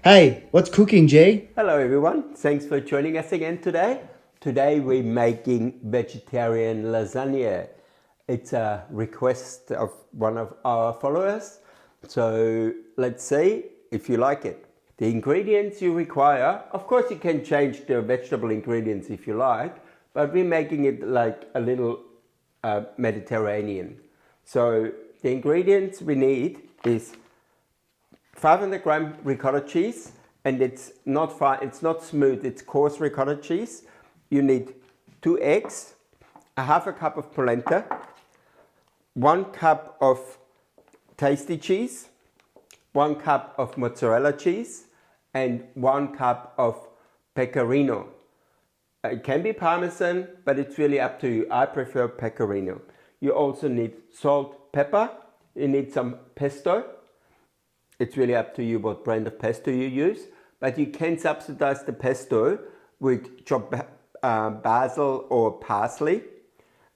Hey, what's cooking, Jay? Hello everyone, thanks for joining us again today. Today we're making vegetarian lasagna. It's a request of one of our followers. So let's see if you like it. The ingredients you require, of course you can change the vegetable ingredients if you like, but we're making it like a little Mediterranean. So the ingredients we need is 500 gram ricotta cheese, and it's not fine, it's not smooth, it's coarse ricotta cheese. You need 2 eggs, a half a cup of polenta, 1 cup of tasty cheese, 1 cup of mozzarella cheese, and 1 cup of pecorino. It can be parmesan, but it's really up to you. I prefer pecorino. You also need salt, pepper, you need some pesto. It's really up to you what brand of pesto you use, but you can subsidize the pesto with chopped basil or parsley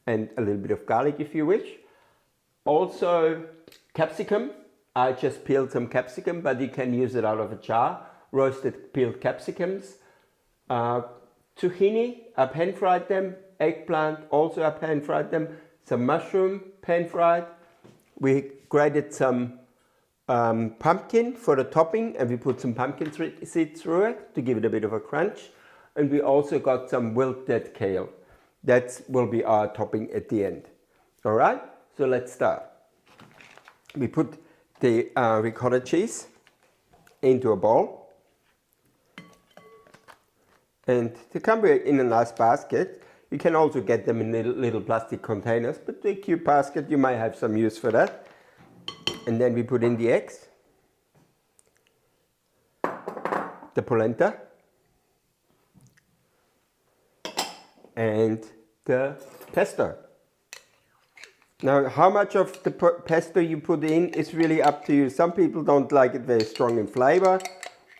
and a little bit of garlic if you wish. Also capsicum. I just peeled some capsicum, but you can use it out of a jar. Roasted peeled capsicums. Zucchini, I pan fried them. Eggplant, also I pan fried them. Some mushroom, pan fried. We grated some pumpkin for the topping, and we put some pumpkin seeds through it to give it a bit of a crunch. And we also got some wilted kale. That will be our topping at the end. All right, so let's start. We put the ricotta cheese into a bowl, and they come in a nice basket. You can also get them in little plastic containers, but the cute basket, you might have some use for that. And then we put in the eggs, the polenta, and the pesto. Now, how much of the pesto you put in is really up to you. Some people don't like it very strong in flavor.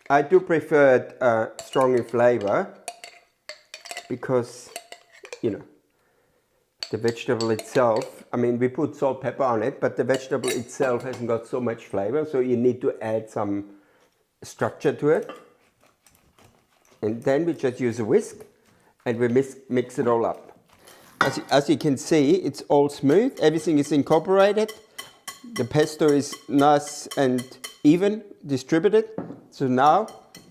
I do prefer it strong in flavor because, you know, the vegetable itself, I mean, we put salt, pepper on it, but the vegetable itself hasn't got so much flavor, so you need to add some structure to it. And then we just use a whisk and we mix it all up. As you can see, it's all smooth, everything is incorporated. The pesto is nice and even distributed. So now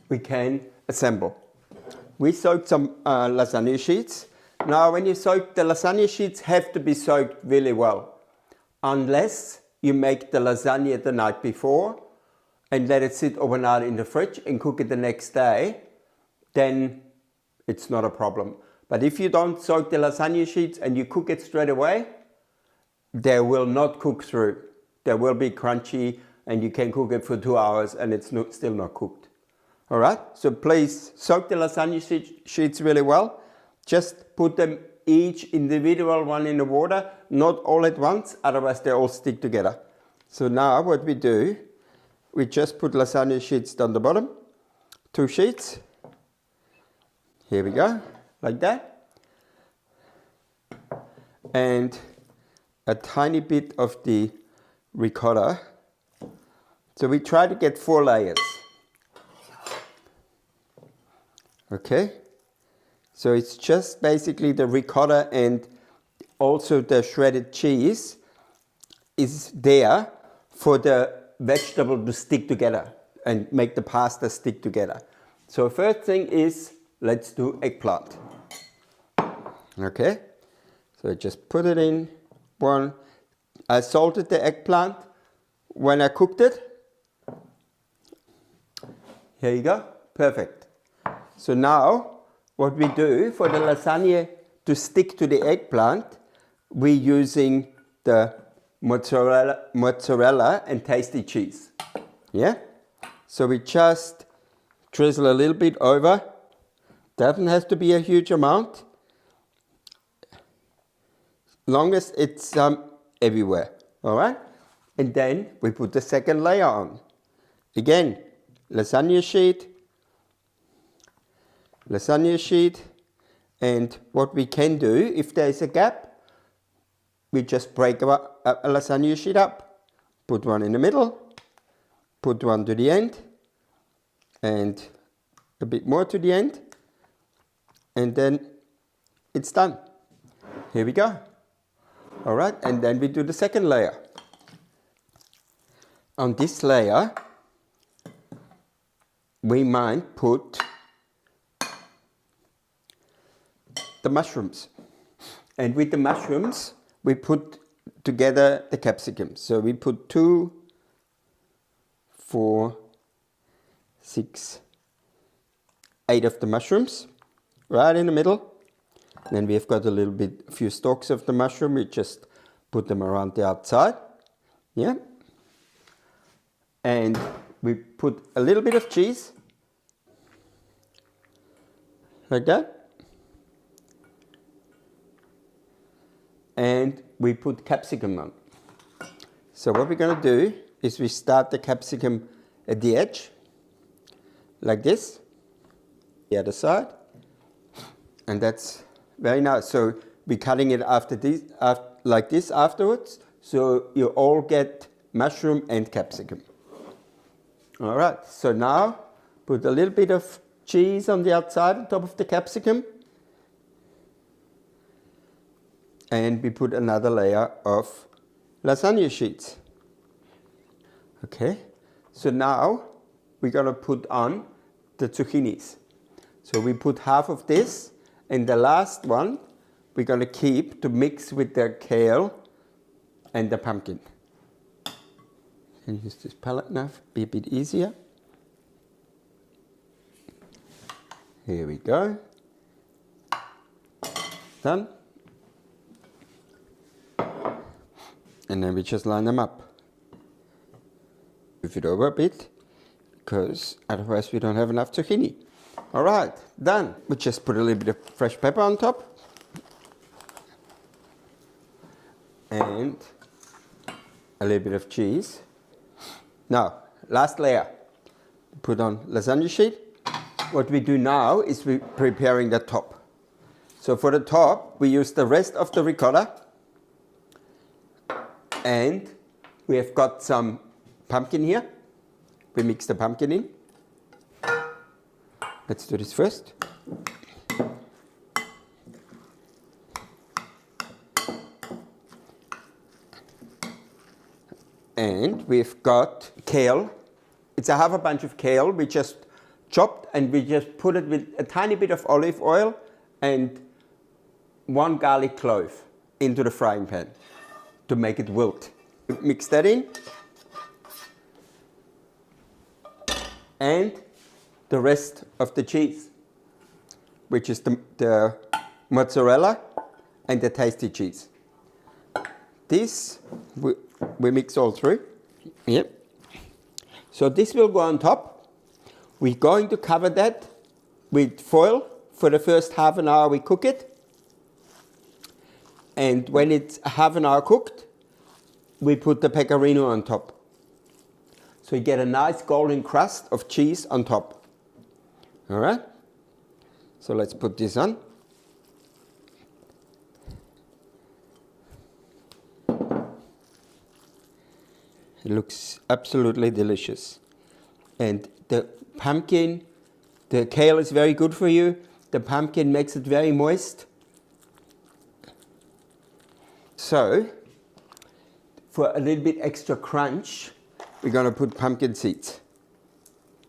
we can assemble. We soaked some lasagna sheets. Now, when you soak, the lasagna sheets have to be soaked really well. Unless you make the lasagna the night before and let it sit overnight in the fridge and cook it the next day, then it's not a problem. But if you don't soak the lasagna sheets and you cook it straight away, they will not cook through. They will be crunchy and you can cook it for 2 hours and it's still not cooked. All right, so please soak the lasagna sheets really well. Just put them each individual one in the water, not all at once, otherwise they all stick together. So now what we do, we just put lasagna sheets down the bottom, 2 sheets. Here we go, like that. And a tiny bit of the ricotta. So we try to get 4 layers. Okay. So it's just basically the ricotta and also the shredded cheese is there for the vegetable to stick together and make the pasta stick together. So first thing is, let's do eggplant. Okay, so just put it in one. I salted the eggplant when I cooked it. Here you go, perfect. So now, what we do for the lasagna to stick to the eggplant, we're using the mozzarella and tasty cheese. Yeah? So we just drizzle a little bit over. Doesn't have to be a huge amount. Long as it's everywhere. Alright? And then we put the second layer on. Again, lasagna sheet, and what we can do, if there is a gap, we just break a lasagna sheet up, put one in the middle, put one to the end, and a bit more to the end, and then it's done. Here we go. All right, and then we do the second layer. On this layer, we might put the mushrooms. And with the mushrooms, we put together the capsicums. So we put 2, 4, 6, 8 of the mushrooms right in the middle. And then we've got a few stalks of the mushroom. We just put them around the outside. Yeah. And we put a little bit of cheese. Like that. And we put capsicum on. So what we're going to do is we start the capsicum at the edge, like this, the other side, and that's very nice. So we're cutting it like this afterwards, so you all get mushroom and capsicum. All right, so now put a little bit of cheese on the outside on top of the capsicum. And we put another layer of lasagna sheets. Okay, so now we're going to put on the zucchinis. So we put half of this, and the last one we're going to keep to mix with the kale and the pumpkin. And use this palette knife, be a bit easier. Here we go. Done. And then we just line them up. Move it over a bit, because otherwise we don't have enough zucchini. All right, done. We just put a little bit of fresh pepper on top. And a little bit of cheese. Now, last layer. Put on lasagna sheet. What we do now is we're preparing the top. So for the top, we use the rest of the ricotta. And we have got some pumpkin here. We mix the pumpkin in. Let's do this first. And we've got kale. It's a half a bunch of kale we just chopped, and we just put it with a tiny bit of olive oil and 1 garlic clove into the frying pan to make it wilt. Mix that in. And the rest of the cheese, which is the mozzarella and the tasty cheese. This we mix all through. Yep. So this will go on top. We're going to cover that with foil for the first half an hour we cook it. And when it's half an hour cooked, we put the pecorino on top. So you get a nice golden crust of cheese on top. All right? So let's put this on. It looks absolutely delicious. And the pumpkin, the kale is very good for you. The pumpkin makes it very moist. So, for a little bit extra crunch, we're going to put pumpkin seeds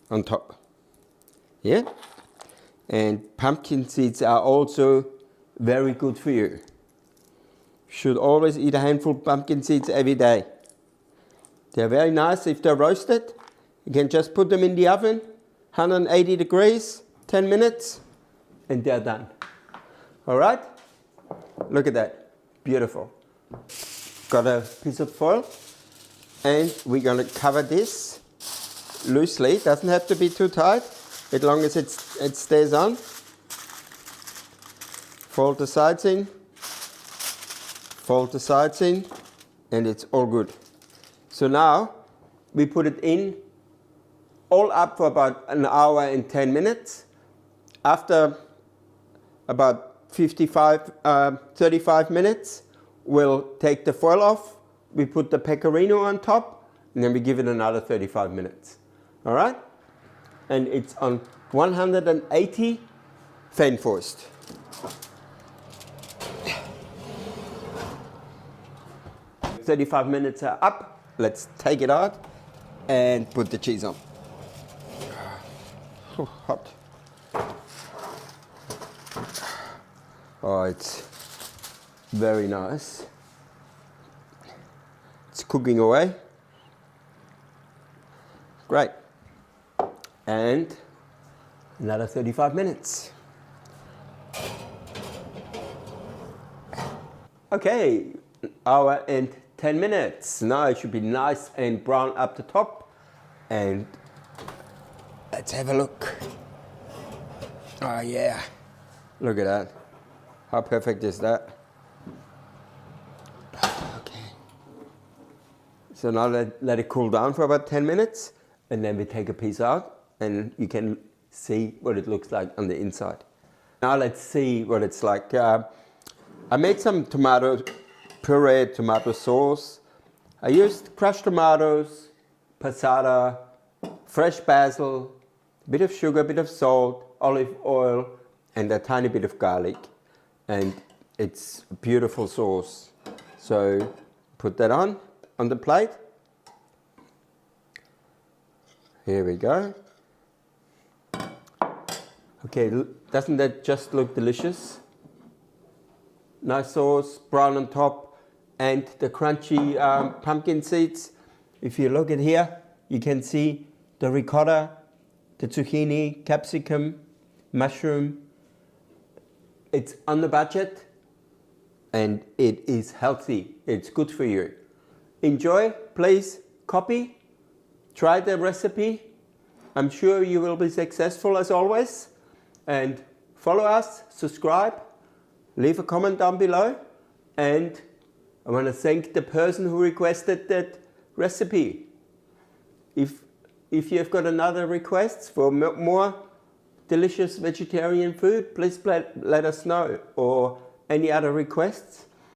on top. Yeah? And pumpkin seeds are also very good for you. You should always eat a handful of pumpkin seeds every day. They're very nice if they're roasted. You can just put them in the oven, 180 degrees, 10 minutes, and they're done. All right? Look at that. Beautiful. Got a piece of foil, and we're going to cover this loosely. It doesn't have to be too tight, as long as it stays on. Fold the sides in, and it's all good. So now we put it in all up for about an hour and 10 minutes. After about 35 minutes, we'll take the foil off, we put the pecorino on top, and then we give it another 35 minutes. All right? and it's on 180 Feinforst. "35 minutes are up. Let's take it out and put the cheese on." Oh, hot. Oh, it's very nice. It's cooking away. Great. And another 35 minutes. Okay, hour and 10 minutes. Now it should be nice and brown up the top. And let's have a look. Oh yeah, look at that. How perfect is that? Okay. So now let it cool down for about 10 minutes, and then we take a piece out and you can see what it looks like on the inside. Now let's see what it's like. I made some puree tomato sauce. I used crushed tomatoes, passata, fresh basil, a bit of sugar, a bit of salt, olive oil, and a tiny bit of garlic. And it's a beautiful sauce. So put that on the plate. Here we go. Okay, doesn't that just look delicious? Nice sauce, brown on top, and the crunchy pumpkin seeds. If you look at here, you can see the ricotta, the zucchini, capsicum, mushroom. It's on the budget and it is healthy. It's good for you. Enjoy, please copy, try the recipe. I'm sure you will be successful as always. And follow us, subscribe, leave a comment down below. And I want to thank the person who requested that recipe. If you've got another requests for more delicious vegetarian food, please let us know, or any other requests.